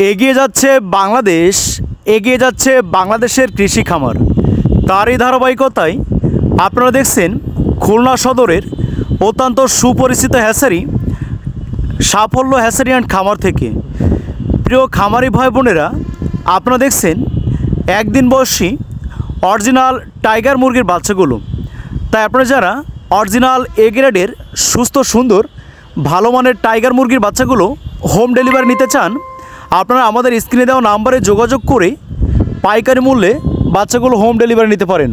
এগিয়ে যাচ্ছে বাংলাদেশ, এগিয়ে যাচ্ছে বাংলাদেশের কৃষি খামার। তারই ধারাবাহিকতায় আপনারা দেখছেন খুলনা সদরের অত্যন্ত সুপরিচিত হ্যাচারি সাফল্য হ্যাচারি অ্যান্ড খামার থেকে। প্রিয় খামারি ভাই বোনেরা, আপনারা দেখছেন একদিন বয়সী অরিজিনাল টাইগার মুরগির বাচ্চাগুলো। তাই আপনারা যারা অরিজিনাল এ গ্রেডের সুস্থ সুন্দর ভালো মানের টাইগার মুরগির বাচ্চাগুলো হোম ডেলিভারি নিতে চান, আপনারা আমাদের স্ক্রিনে দেওয়া নাম্বারে যোগাযোগ করে পাইকারি মূল্যে বাচ্চাগুলো হোম ডেলিভারি নিতে পারেন।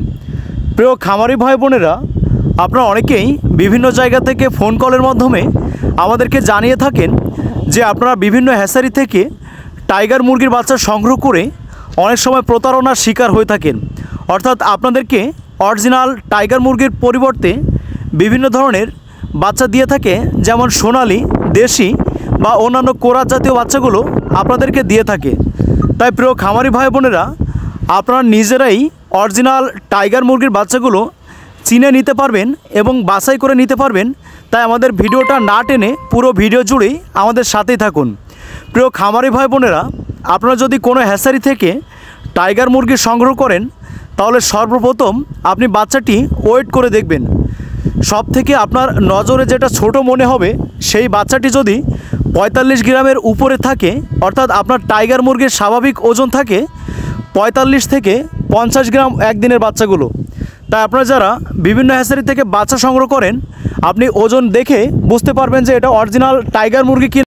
প্রিয় খামারি ভাই বোনেরা, আপনারা অনেকেই বিভিন্ন জায়গা থেকে ফোন কলের মাধ্যমে আমাদেরকে জানিয়ে থাকেন যে আপনারা বিভিন্ন হ্যাচারি থেকে টাইগার মুরগির বাচ্চা সংগ্রহ করে অনেক সময় প্রতারণার শিকার হয়ে থাকেন। অর্থাৎ আপনাদেরকে অরিজিনাল টাইগার মুরগির পরিবর্তে বিভিন্ন ধরনের বাচ্চা দিয়ে থাকে, যেমন সোনালি, দেশি বা অন্যান্য কোরাস জাতীয় বাচ্চাগুলো আপনাদেরকে দিয়ে থাকে। তাই প্রিয় খামারি ভাই বোনেরা, আপনারা নিজেরাই অরিজিনাল টাইগার মুরগির বাচ্চাগুলো চিনে নিতে পারবেন এবং বাছাই করে নিতে পারবেন। তাই আমাদের ভিডিওটা না টেনে পুরো ভিডিও জুড়েই আমাদের সাথেই থাকুন। প্রিয় খামারি ভাই বোনেরা, আপনারা যদি কোনো হ্যাচারি থেকে টাইগার মুরগি সংগ্রহ করেন, তাহলে সর্বপ্রথম আপনি বাচ্চাটি ওয়েট করে দেখবেন। সব থেকে আপনার নজরে যেটা ছোট মনে হবে, সেই বাচ্চাটি যদি 45 গ্রামের উপরে থাকে, অর্থাৎ আপনার টাইগার মুরগির স্বাভাবিক ওজন থাকে 45 থেকে 50 গ্রাম একদিনের বাচ্চাগুলো। তাই আপনারা যারা বিভিন্ন হ্যাচারি থেকে বাচ্চা সংগ্রহ করেন, আপনি ওজন দেখে বুঝতে পারবেন যে এটা অরিজিনাল টাইগার মুরগি কি।